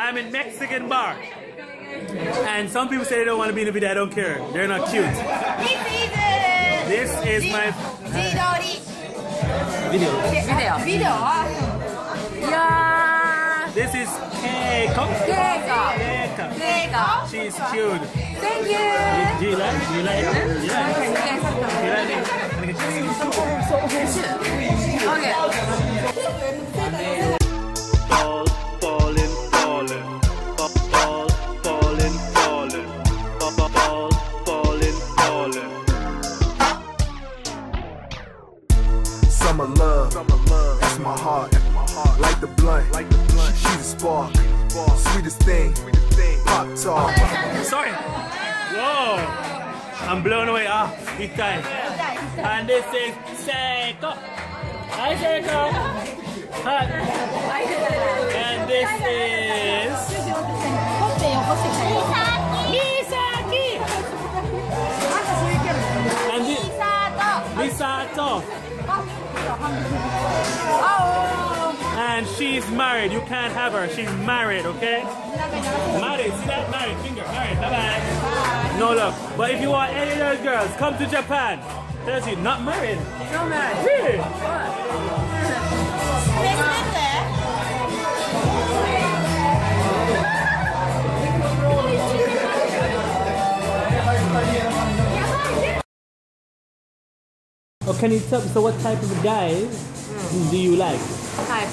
I'm in Mexican bar. And some people say they don't want to be in the video. I don't care. They're not cute. This is my video. Yeah. This is Keiko. She's cute. Thank you. Do you like? Do you like it? Yeah. Do you like it? Okay. Summer love, that's my heart. Like the blunt, she's a spark. Sweetest thing, pop tart. Sorry. Whoa. I'm blown away. Big time. And this is Seiko. Hi, Seiko. Hi. And this is Misaki. And this Misato. And she's married. You can't have her. She's married, okay? Married. See that? Married. Finger. Married. Bye-bye. No love. But if you want any little girls, come to Japan. Tells you, not married. No married. Really? Oh, can you tell me, so what type of guys do you like? Type.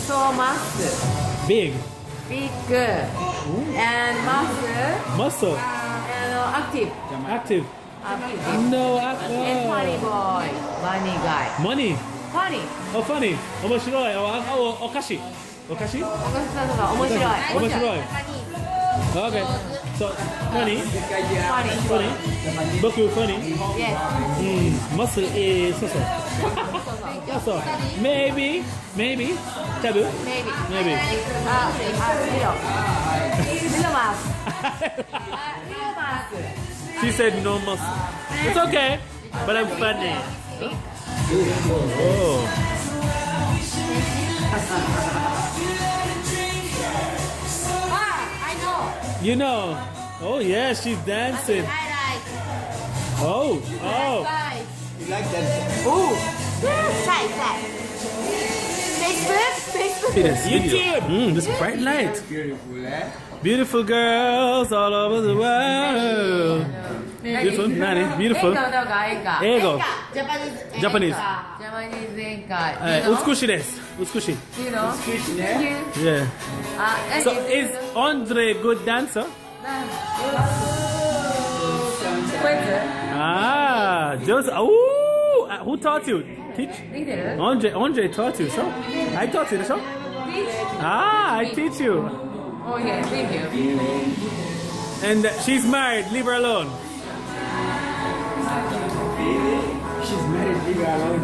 So muscle. Big. Big. And muscle. Muscle. And active. Active. No, And funny boy. Funny guy. Money. Funny. Oh, funny. 面白い。お菓子。お菓子？面白い。面白い。Okay. So, funny? Funny? Boku funny? Yes. Muscle is so-so. So, maybe? Taboo? Maybe. Maybe. Little mouse. She said no muscle. It's okay, but I'm funny. Oh. You know. Oh yeah, she's dancing. Oh. You like that? Oh. Facebook. YouTube. This bright light. Beautiful, eh? Beautiful girls all over the world. Beautiful, Nani? Beautiful. Eigo. Japanese. Utsukushi desu. Utsukushi. You know. Yeah. So is Andre good dancer? Just who taught you? Teach? Andre taught you, so I taught you, so I teach you. Oh yeah, thank you. And she's married. Leave her alone. She's married, leave her alone.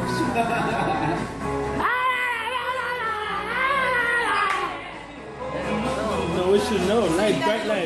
No, we should know. Light, bright light.